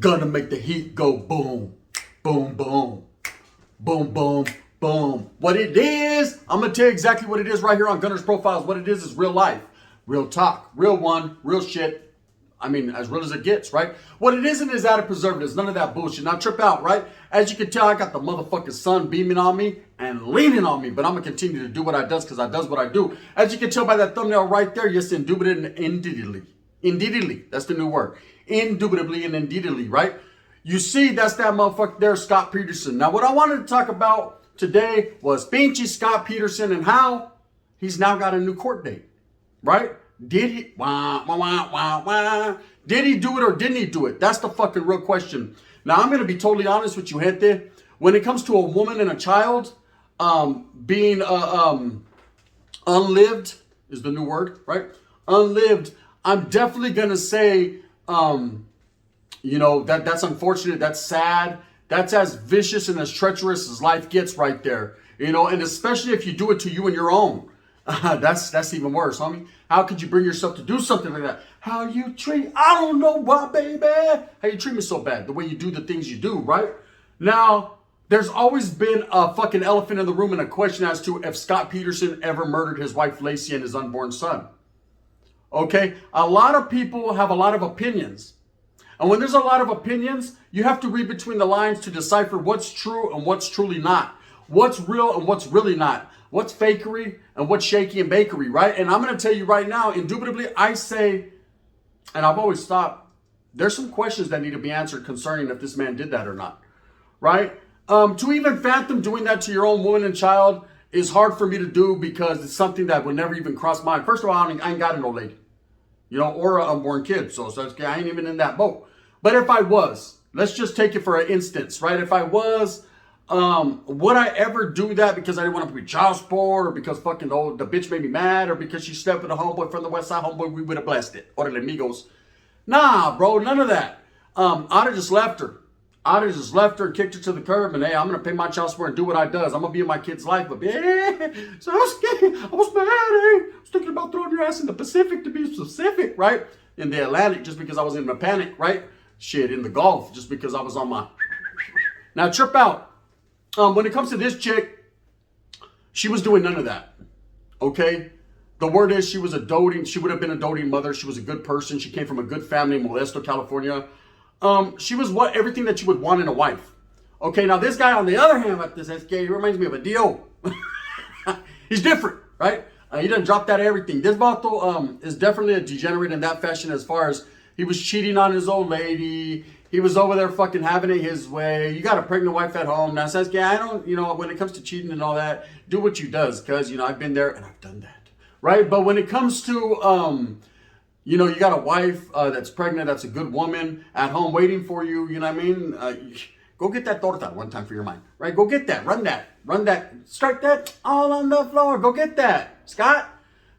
Gonna make the heat go boom, boom, boom, boom, boom, boom. What it is, I'm gonna tell you exactly what it is right here on Gunner's Profiles. What it is real life, real talk, real one, real shit. I mean, as real as it gets, right? What it isn't is added preservatives, none of that bullshit. Now trip out, right? As you can tell, I got the motherfucking sun beaming on me and leaning on me, but I'm gonna continue to do what I does because I does what I do. As you can tell by that thumbnail right there, yes, indubitably. Indeedly, that's the new word. Indubitably and indeedly, right? You see, that's that motherfucker there, Scott Peterson. Now, what I wanted to talk about today was Pinchy Scott Peterson and how he's now got a new court date, right? Did he? Did he do it or didn't he do it? That's the fucking real question. Now, I'm going to be totally honest with you, gente. When it comes to a woman and a child being unlived is the new word, right? Unlived. I'm definitely going to say, that's unfortunate. That's sad. That's as vicious and as treacherous as life gets right there. And especially if you do it to you and your own. That's even worse, homie. How could you bring yourself to do something like that? How you treat, I don't know why, baby. How you treat me so bad, the way you do the things you do, right? Now, there's always been a fucking elephant in the room and a question as to if Scott Peterson ever murdered his wife, Lacey, and his unborn son. Okay, a lot of people have a lot of opinions. And when there's a lot of opinions, you have to read between the lines to decipher what's true and what's truly not. What's real and what's really not. What's fakery and what's shaky and bakery, right? And I'm going to tell you right now, indubitably, I say, and I've always thought, there's some questions that need to be answered concerning if this man did that or not, right? To even fathom doing that to your own woman and child is hard for me to do because it's something that would never even cross my mind. First of all, I ain't got an old lady. Or an unborn kid. So I ain't even in that boat. But if I was, let's just take it for an instance, right? If I was, would I ever do that because I didn't want to be child support or because fucking the bitch made me mad or because she slept with a homeboy from the west side homeboy, we would have blessed it. Orale amigos. Nah, bro, none of that. I'd have just left her. I'd have just left her and kicked her to the curb and, hey, I'm going to pay my child support and do what I does. I'm going to be in my kid's life. But, so I was scared. I was mad, I was thinking about throwing your ass in the Pacific to be specific, right? In the Atlantic just because I was in a panic, right? Shit, in the Gulf just because I was on my... Now, trip out. When it comes to this chick, she was doing none of that, okay? The word is she would have been a doting mother. She was a good person. She came from a good family in Modesto, California. She was everything that you would want in a wife. Okay, now this guy on the other hand, like this SK, he reminds me of a Dio. He's different, right? He doesn't drop that everything. This vato is definitely a degenerate in that fashion as far as he was cheating on his old lady. He was over there fucking having it his way. You got a pregnant wife at home. Now SK, I don't, when it comes to cheating and all that, do what you does because, I've been there and I've done that, right? But when it comes to... you got a wife that's pregnant, that's a good woman at home waiting for you, you know what I mean? Go get that torta one time for your mind, right? Go get that, run that, strike that all on the floor. Go get that. Scott?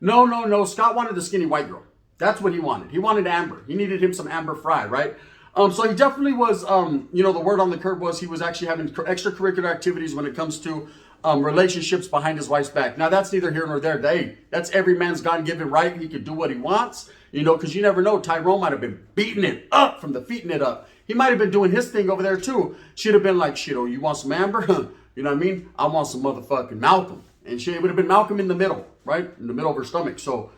No. Scott wanted the skinny white girl. That's what he wanted. He wanted Amber. He needed him some Amber Fry, right? So he definitely was, the word on the curb was he was actually having extracurricular activities when it comes to relationships behind his wife's back. Now, that's neither here nor there. Hey, that's every man's God-given right. He can do what he wants, because you never know. Tyrone might have been beating it up from the feeting it up. He might have been doing his thing over there, too. She'd have been like, shit, oh, you want some Amber? You know what I mean? I want some motherfucking Malcolm. And she would have been Malcolm in the middle, right? In the middle of her stomach. So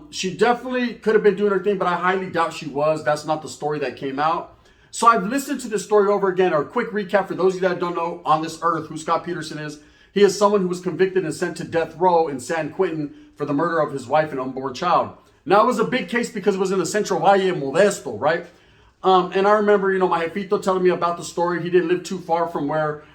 she definitely could have been doing her thing, but I highly doubt she was. That's not the story that came out. So I've listened to this story over again. Or a quick recap for those of you that don't know on this earth who Scott Peterson is. He is someone who was convicted and sent to death row in San Quentin for the murder of his wife and unborn child. Now, it was a big case because it was in the Central Valle in Modesto, right? And I remember, my jefito telling me about the story. He didn't live too far from where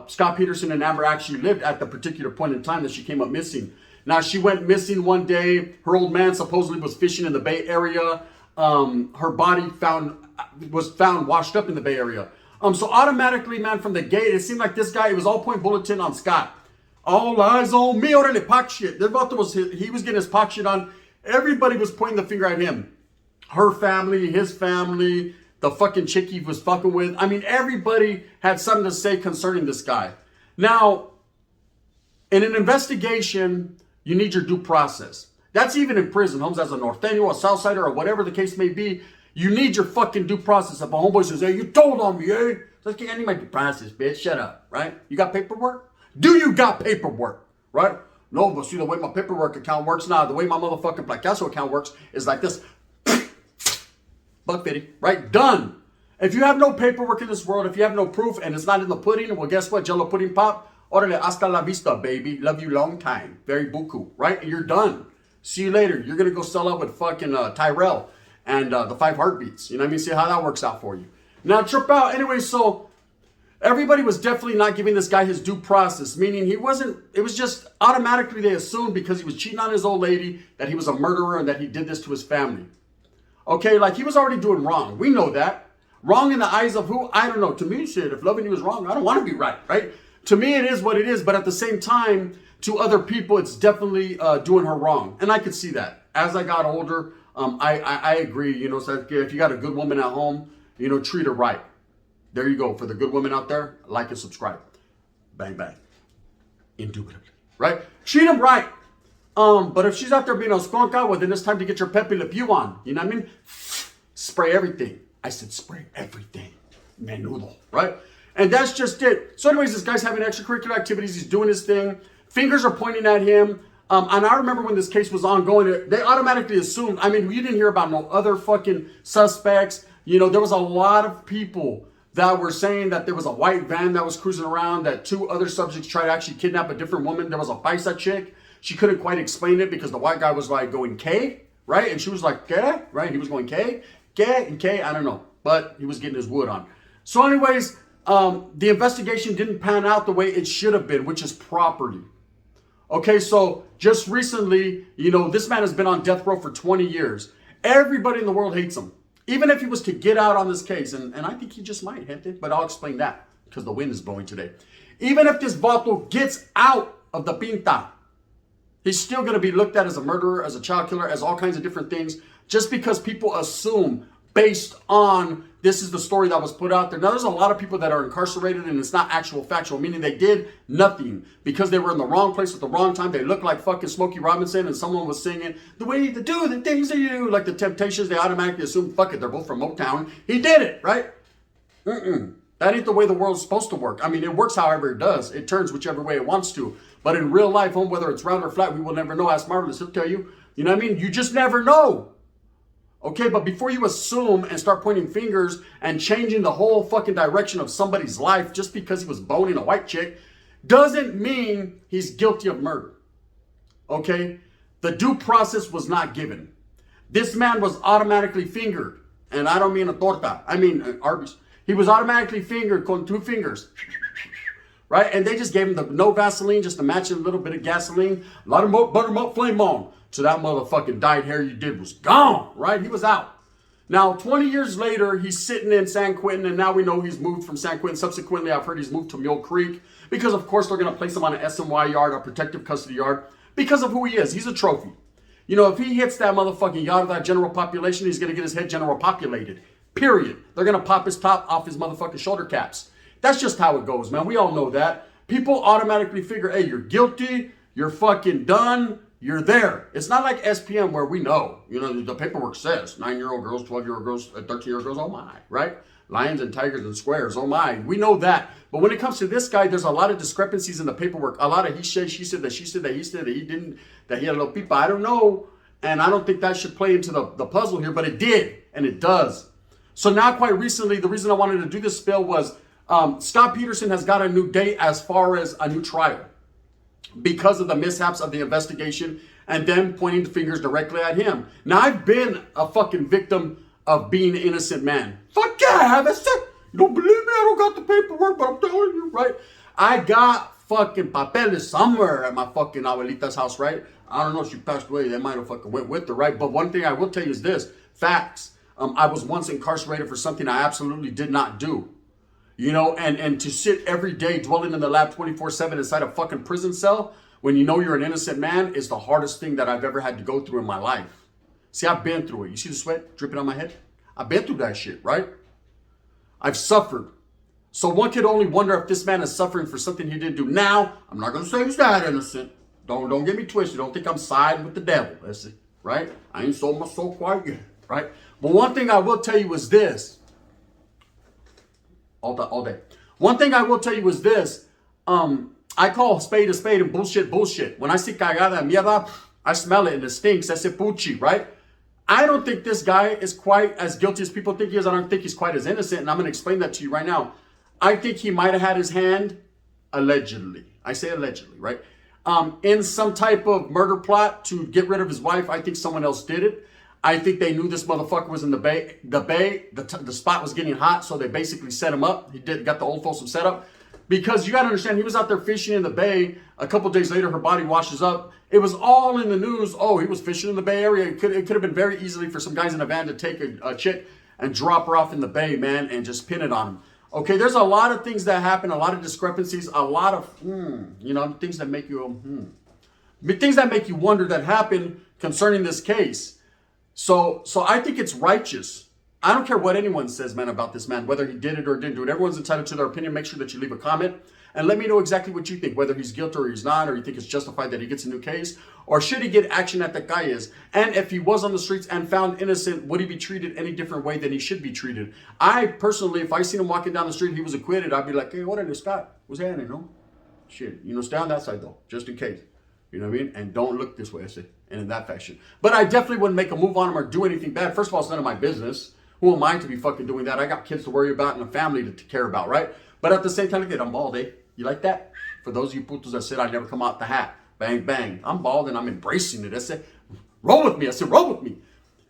Scott Peterson and Amber actually lived at the particular point in time that she came up missing. Now, she went missing one day. Her old man supposedly was fishing in the Bay Area. Her body was found washed up in the Bay Area. So automatically, man, from the gate, it seemed like this guy, it was all point bulletin on Scott. All eyes on me, orale, pock shit. He was getting his pock shit on. Everybody was pointing the finger at him. Her family, his family, the fucking chick he was fucking with. I mean, everybody had something to say concerning this guy. Now, in an investigation, you need your due process. That's even in prison. Holmes, as a Norteño, a Southsider, or whatever the case may be, You need your fucking due process. If a homeboy says, hey, you told on me, eh? So okay, I need my due process, bitch. Shut up, right? You got paperwork? Do you got paperwork, right? No, but see, the way my paperwork account works now, the way my motherfucking Black Castle account works is like this. $1.50, right? Done. If you have no paperwork in this world, if you have no proof and it's not in the pudding, well, guess what? Jello pudding pop. Orale, hasta la vista, baby. Love you long time. Very buku, right? And you're done. See you later. You're going to go sell out with fucking Tyrell and the 5 Heartbeats. You know what I mean? See how that works out for you. Now, trip out. Anyway, so everybody was definitely not giving this guy his due process, meaning he wasn't, it was just automatically they assumed because he was cheating on his old lady that he was a murderer and that he did this to his family. Okay, like he was already doing wrong. We know that. Wrong in the eyes of who? I don't know. To me, shit, if loving you is wrong, I don't want to be right, right? To me, it is what it is. But at the same time, to other people, it's definitely doing her wrong. And I could see that. As I got older, I agree. You know, so if you got a good woman at home, you know, treat her right. There you go. For the good women out there, like and subscribe. Bang, bang. Indubitably, right? Treat them right. But if she's out there being a skonka, well, then it's time to get your Pepe Le Pew on. You know what I mean? Spray everything. I said spray everything. Menudo, right? And that's just it. So anyways, this guy's having extracurricular activities. He's doing his thing. Fingers are pointing at him. And I remember when this case was ongoing, they automatically assumed, I mean, you didn't hear about no other fucking suspects. You know, there was a lot of people that were saying that there was a white van that was cruising around, that 2 other subjects tried to actually kidnap a different woman. There was a paisa chick. She couldn't quite explain it because the white guy was like going K, right? And she was like, K, right? He was going K, and K, I don't know. But he was getting his wood on. So anyways, the investigation didn't pan out the way it should have been, which is properly. Okay, so just recently, you know, this man has been on death row for 20 years. Everybody in the world hates him. Even if he was to get out on this case, and I think he just might, gente, but I'll explain that because the wind is blowing today. Even if this vato gets out of the pinta, he's still going to be looked at as a murderer, as a child killer, as all kinds of different things, just because people assume based on this is the story that was put out there. Now, there's a lot of people that are incarcerated and it's not actual factual, meaning they did nothing because they were in the wrong place at the wrong time. They looked like fucking Smokey Robinson and someone was singing the way to do the things that you do, like the Temptations. They automatically assume, fuck it, they're both from Motown. He did it, right? That ain't the way the world's supposed to work. I mean, it works however it does. It turns whichever way it wants to. But in real life, whether it's round or flat, we will never know. Ask Marvelous, he'll tell you. You know what I mean? You just never know. Okay, but before you assume and start pointing fingers and changing the whole fucking direction of somebody's life just because he was boning a white chick, doesn't mean he's guilty of murder. Okay? The due process was not given. This man was automatically fingered. And I don't mean a torta. I mean Arby's. He was automatically fingered con 2 fingers. Right? And they just gave him the no Vaseline just to match a little bit of gasoline. A lot of buttermilk flame on. So that motherfucking dyed hair you did was gone, right? He was out. Now, 20 years later, he's sitting in San Quentin, and now we know he's moved from San Quentin. Subsequently, I've heard he's moved to Mule Creek because, of course, they're going to place him on an SMY yard, a protective custody yard, because of who he is. He's a trophy. You know, if he hits that motherfucking yard of that general population, he's going to get his head general populated, period. They're going to pop his top off his motherfucking shoulder caps. That's just how it goes, man. We all know that. People automatically figure, hey, you're guilty, you're fucking done, you're there. It's not like SPM where we know, you know, the paperwork says 9-year-old girls, 12-year-old girls, 13-year-old girls, oh my, right? Lions and tigers and squares, oh my. We know that. But when it comes to this guy, there's a lot of discrepancies in the paperwork. A lot of he said, she said, that she said, that he said, that he didn't, that he had a little pipa. I don't know. And I don't think that should play into the puzzle here, but it did. And it does. So now quite recently, the reason I wanted to do this spill was Scott Peterson has got a new date as far as a new trial, because of the mishaps of the investigation and them pointing the fingers directly at him. Now, I've been a fucking victim of being an innocent man. Fuck yeah, I have. That's it. You don't believe me? I don't got the paperwork, but I'm telling you, right? I got fucking papeles somewhere at my fucking abuelita's house, right? I don't know if she passed away. They might have fucking went with her, right? But one thing I will tell you is this. Facts. I was once incarcerated for something I absolutely did not do. You know, and to sit every day dwelling in the lab 24/7 inside a fucking prison cell when you know you're an innocent man is the hardest thing that I've ever had to go through in my life. See, I've been through it. You see the sweat dripping on my head? I've been through that shit, right? I've suffered. So one could only wonder if this man is suffering for something he didn't do. Now, I'm not going to say he's that innocent. Don't get me twisted. Don't think I'm siding with the devil. That's it, right? I ain't sold my soul quite yet, right? But one thing I will tell you is this. All day. One thing I will tell you is this. I call spade a spade and bullshit bullshit. When I see cagada mierda, I smell it and it stinks. That's it, puchi, right? I don't think this guy is quite as guilty as people think he is. I don't think he's quite as innocent, and I'm going to explain that to you right now. I think he might have had his hand, allegedly. I say allegedly, right? In some type of murder plot to get rid of his wife. I think someone else did it. I think they knew this motherfucker was in the bay. The spot was getting hot, so they basically set him up. He got the old Folsom set up. Because you got to understand, he was out there fishing in the bay. A couple days later, her body washes up. It was all in the news. Oh, he was fishing in the Bay Area. It could have been very easily for some guys in a van to take a chick and drop her off in the bay, man, and just pin it on him. Okay, there's a lot of things that happen, a lot of discrepancies, a lot of, things that make you, things that make you wonder that happen concerning this case. So I think it's righteous. I don't care what anyone says, man, about this man, whether he did it or didn't do it. Everyone's entitled to their opinion. Make sure that you leave a comment and let me know exactly what you think, whether he's guilty or he's not, or you think it's justified that he gets a new case, or should he get action at the guy is? And if he was on the streets and found innocent, would he be treated any different way than he should be treated? I personally, if I seen him walking down the street and he was acquitted, I'd be like, hey, what are you, Scott? What's happening, no? Shit, stay on that side though, just in case. You know what I mean? And don't look this way, I say, and in that fashion. But I definitely wouldn't make a move on him or do anything bad. First of all, it's none of my business. Who am I to be fucking doing that? I got kids to worry about and a family to care about, right? But at the same time, look at I'm bald, eh? You like that? For those of you putos that said I never come out the hat. Bang, bang. I'm bald and I'm embracing it. I said, roll with me. I said, roll with me.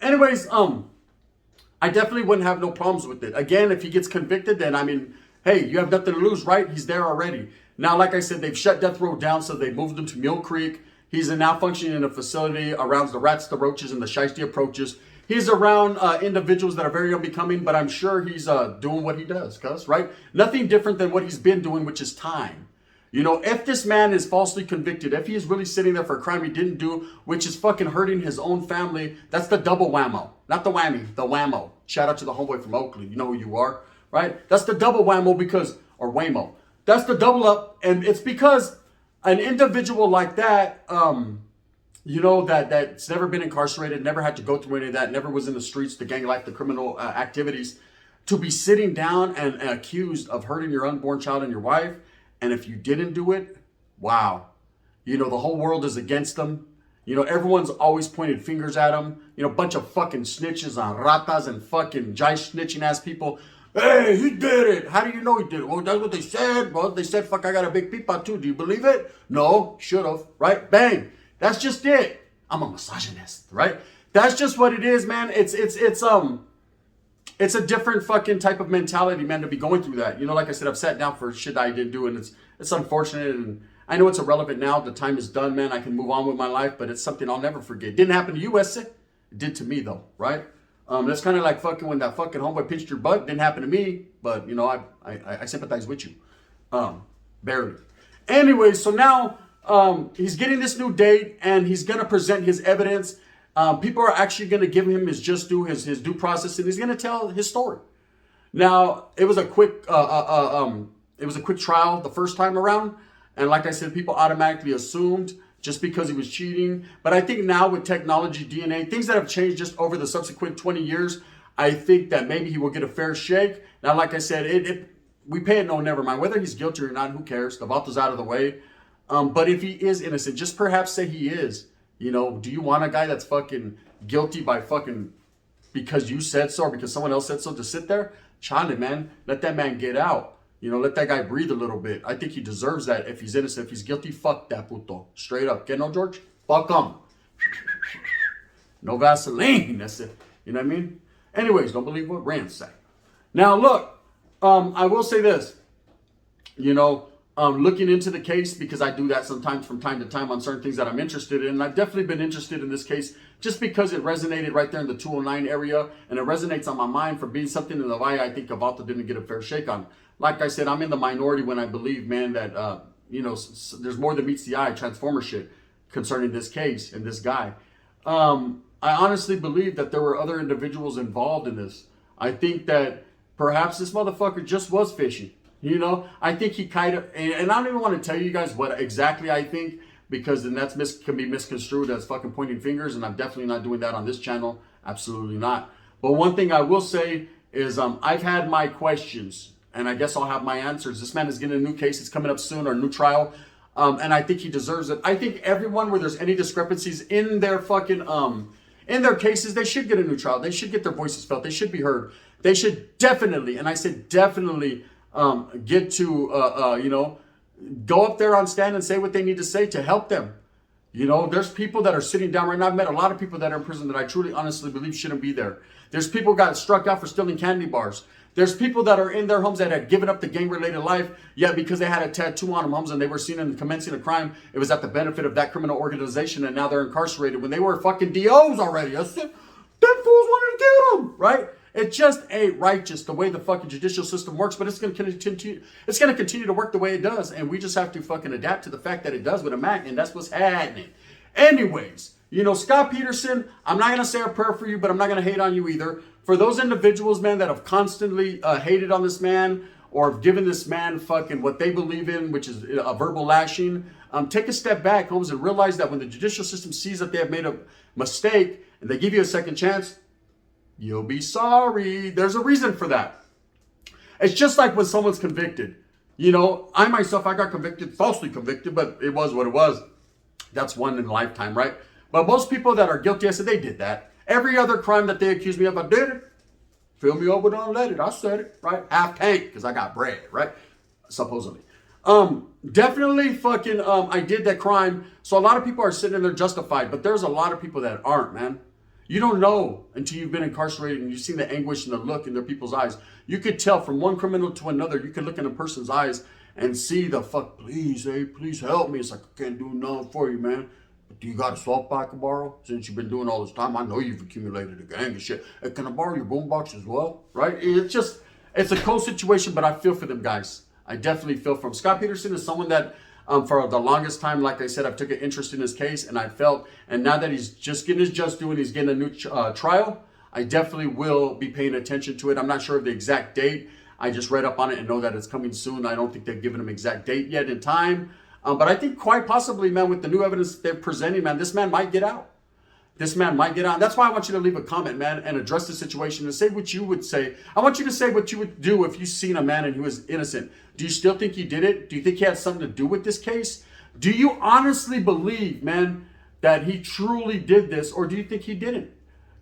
Anyways, I definitely wouldn't have no problems with it. Again, if he gets convicted, then I mean, hey, you have nothing to lose, right? He's there already. Now, like I said, they've shut Death Row down, so they moved him to Mule Creek. He's now functioning in a facility around the rats, the roaches, and the shiesty approaches. He's around individuals that are very unbecoming, but I'm sure he's doing what he does, right? Nothing different than what he's been doing, which is time. If this man is falsely convicted, if he is really sitting there for a crime he didn't do, which is fucking hurting his own family, that's the double whammo. Not the whammy, the whammo. Shout out to the homeboy from Oakland. You know who you are, right? That's the double whammo or whammo. That's the double up, and it's because an individual like that, that's never been incarcerated, never had to go through any of that, never was in the streets, the gang life, the criminal activities, to be sitting down and accused of hurting your unborn child and your wife. And if you didn't do it, wow. The whole world is against them. Everyone's always pointed fingers at them. Bunch of fucking snitches on ratas and fucking jive snitching ass people. Hey, he did it. How do you know he did it? Well, that's what they said. Well, they said, fuck, I got a big peepa too. Do you believe it? No, should have, right? Bang. That's just it. I'm a misogynist, right? That's just what it is, man. It's a different fucking type of mentality, man, to be going through that. Like I said, I've sat down for shit that I didn't do, and it's unfortunate, and I know it's irrelevant now. The time is done, man. I can move on with my life, but it's something I'll never forget. It didn't happen to you, Esse. It did to me, though, right? That's kind of like fucking when that fucking homeboy pinched your butt. Didn't happen to me, but, I sympathize with you. Barely. Anyway, so now he's getting this new date, and he's going to present his evidence. People are actually going to give him his just due, his due process, and he's going to tell his story. Now, it was a quick trial the first time around, and like I said, people automatically assumed just because he was cheating. But I think now with technology, DNA, things that have changed just over the subsequent 20 years, I think that maybe he will get a fair shake. Now, like I said, we pay it no, never mind. Whether he's guilty or not, who cares? The vault's out of the way. But if he is innocent, just perhaps say he is. Do you want a guy that's fucking guilty by fucking because you said so or because someone else said so to sit there? Chale, man. Let that man get out. Let that guy breathe a little bit. I think he deserves that if he's innocent. If he's guilty, fuck that puto. Straight up. Get no, George? Fuck him. No Vaseline. That's it. You know what I mean? Anyways, don't believe what Rand say. Now, look. I will say this. Looking into the case, because I do that sometimes from time to time on certain things that I'm interested in. And I've definitely been interested in this case just because it resonated right there in the 209 area. And it resonates on my mind for being something in the way I think Cavalto didn't get a fair shake on. Like I said, I'm in the minority when I believe, man, that, there's more than meets the eye, transformer shit concerning this case and this guy. I honestly believe that there were other individuals involved in this. I think that perhaps this motherfucker just was fishing. I think he kind of, and I don't even want to tell you guys what exactly I think, because then can be misconstrued as fucking pointing fingers, and I'm definitely not doing that on this channel, Absolutely not. But one thing I will say is I've had my questions, and I guess I'll have my answers. This man is getting a new case. It's coming up soon, or a new trial. And I think he deserves it. I think everyone where there's any discrepancies in their fucking in their cases, they should get a new trial. They should get their voices felt. They should be heard. They should definitely, and I said definitely, get to go up there on stand and say what they need to say to help them. You know, there's people that are sitting down right now. I've met a lot of people that are in prison that I truly, honestly believe shouldn't be there. There's people who got struck out for stealing candy bars. There's people that are in their homes that had given up the gang-related life, yet because they had a tattoo on them homes and they were seen in commencing a crime, it was at the benefit of that criminal organization, and now they're incarcerated when they were fucking DOs already. I said, them fools wanted to kill them, right? It just ain't righteous the way the fucking judicial system works, but it's going to continue. It's going to continue to work the way it does, and we just have to fucking adapt to the fact that it does with a Mac, and that's what's happening. Anyways, you know, Scott Peterson, I'm not going to say a prayer for you, but I'm not going to hate on you either. For those individuals, man, that have constantly hated on this man or have given this man fucking what they believe in, which is a verbal lashing, take a step back, Holmes, and realize that when the judicial system sees that they have made a mistake and they give you a second chance, you'll be sorry. There's a reason for that. It's just like when someone's convicted. You know, I myself, I got convicted, falsely convicted, but it was what it was. That's one in a lifetime, right? But most people that are guilty, I said, they did that. Every other crime that they accuse me of, I did it. Fill me over, don't let it. I said it, right? Half tank, because I got bread, right? Supposedly. Definitely fucking, I did that crime. So a lot of people are sitting there justified, but there's a lot of people that aren't, man. You don't know until you've been incarcerated and you've seen the anguish and the look in their people's eyes. You could tell from one criminal to another. You could look in a person's eyes and see the fuck, please, hey, please help me. It's like, I can't do nothing for you, man. But do you got a salt pack to borrow? Since you've been doing all this time, I know you've accumulated a gang of shit. Hey, can I borrow your boombox as well? Right? It's just, it's a cold situation, but I feel for them guys. I definitely feel for them. Scott Peterson is someone that, for the longest time, like I said, I've took an interest in his case, and I felt, and now that he's just getting his just due and he's getting a new trial, I definitely will be paying attention to it. I'm not sure of the exact date. I just read up on it and know that it's coming soon. I don't think they've given him exact date yet in time. But I think quite possibly, man, with the new evidence they're presenting, man, this man might get out. This man might get out. And that's why I want you to leave a comment, man, and address the situation and say what you would say. I want you to say what you would do if you seen a man and he was innocent. Do you still think he did it? Do you think he had something to do with this case? Do you honestly believe, man, that he truly did this, or do you think he didn't?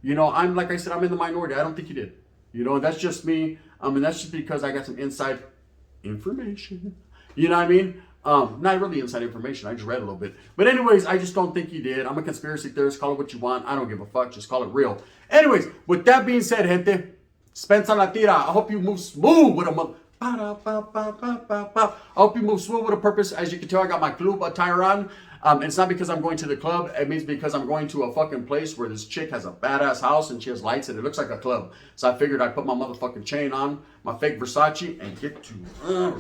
You know, I'm, like I said, I'm in the minority. I don't think he did. You know, that's just me. And that's just because I got some inside information. You know what I mean? Not really inside information. I just read a little bit. But anyways, I just don't think he did. I'm a conspiracy theorist. Call it what you want. I don't give a fuck. Just call it real. Anyways, with that being said, gente, Spencer La Tira, I hope you move smooth with a I hope you move smooth with a purpose. As you can tell, I got my club attire on. It's not because I'm going to the club. It means because I'm going to a fucking place where this chick has a badass house and she has lights and it looks like a club. So I figured I'd put my motherfucking chain on, my fake Versace, and get to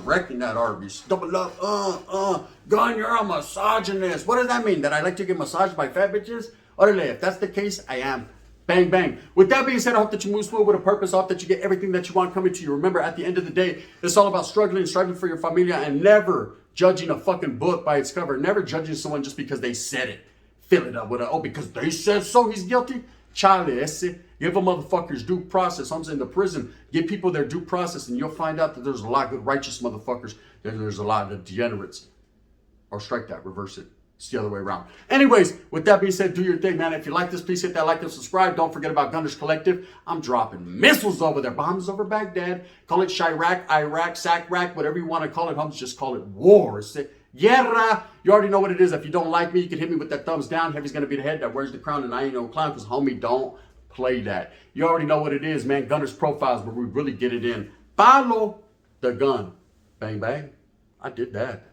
wrecking that Arby's. Double up, gun, you're a misogynist. What does that mean? That I like to get massaged by fat bitches? Orale, if that's the case, I am. Bang, bang. With that being said, I hope that you move smooth with a purpose. I hope that you get everything that you want coming to you. Remember, at the end of the day, it's all about struggling, striving for your familia, and never judging a fucking book by its cover. Never judging someone just because they said it. Fill it up with because they said so, he's guilty. Chale ese. Give a motherfuckers due process. I'm saying the prison, give people their due process, and you'll find out that there's a lot of good, righteous motherfuckers. There's a lot of degenerates. Or strike that, reverse it. It's the other way around. Anyways, with that being said, do your thing, man. If you like this, please hit that like and subscribe. Don't forget about Gunners Collective. I'm dropping missiles over there. Bombs over Baghdad. Call it Chirac, Iraq, Sacrac, whatever you want to call it. Homes, just call it war. It's guerra. You already know what it is. If you don't like me, you can hit me with that thumbs down. Heavy's going to be the head that wears the crown, and I ain't no clown because, homie, don't play that. You already know what it is, man. Gunners Profiles, where we really get it in. Follow the gun. Bang, bang. I did that.